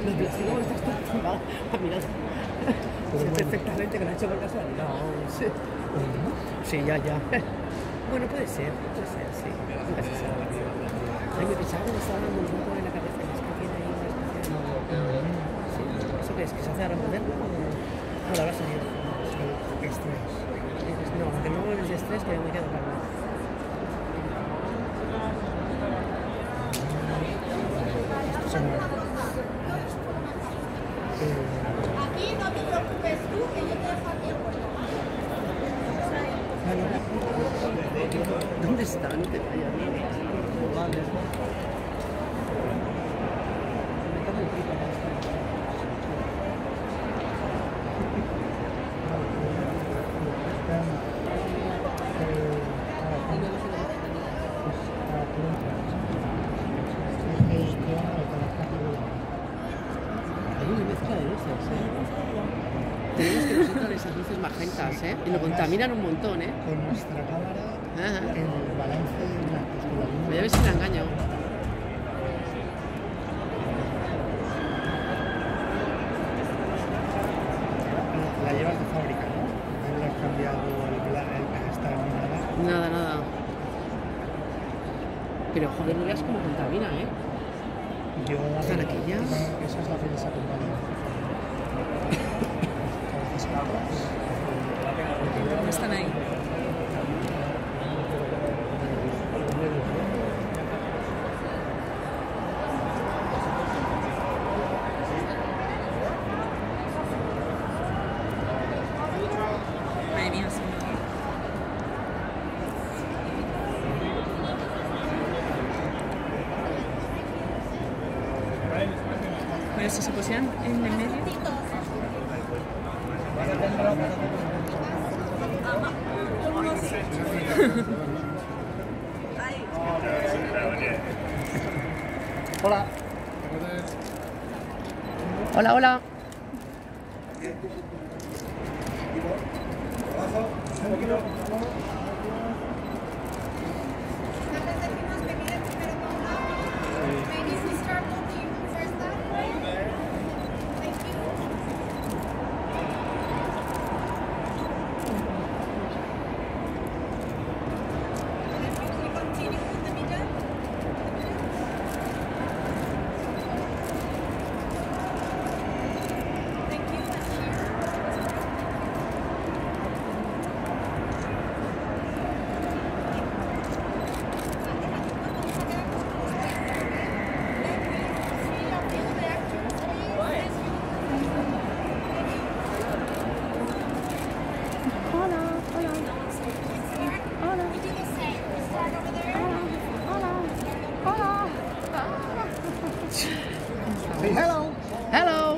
Lo de plástico me estás tomando a mirar. Sé perfectamente que lo ha hecho por casualidad. Sí, sí, ya. Bueno, puede ser, sí. Nunca se sabe. Ay, me pensaba que me estaba dando un poco en la cabeza. Es que tiene ahí una especie. Sí, ¿eso qué es? ¿Que se hace ahora moderno? No, la verdad salido. Estrés. No, que no es de estrés, que me quedo calma. Aquí no te preocupes tú, que yo te dejo aquí el puesto. ¿Dónde están? Que vaya. Vale. Hay una mezcla de luces, Tenemos que nos entran esas luces magentas, y lo contaminan un montón, Con nuestra cámara, el balance de la Voy a ver si la engaño. La llevas de fábrica, ¿no? No le has cambiado el estar ni nada. Nada. Pero joder, no veas cómo contamina, Yo ¿Están aquí ya? Esa es la que les acompaña. No están ahí. Madre mía, sí. Pero si se pusieran en el medio. Hola. Hola. Maybe if we start looking first that way. Thank you. We continue with the meetup. Thank you. Say hello. Hello.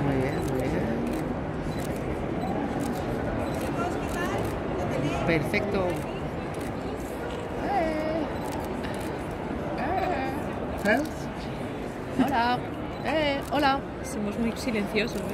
Muy bien. Perfecto. Health. Hola. Hola. Somos muy silenciosos, ¿eh?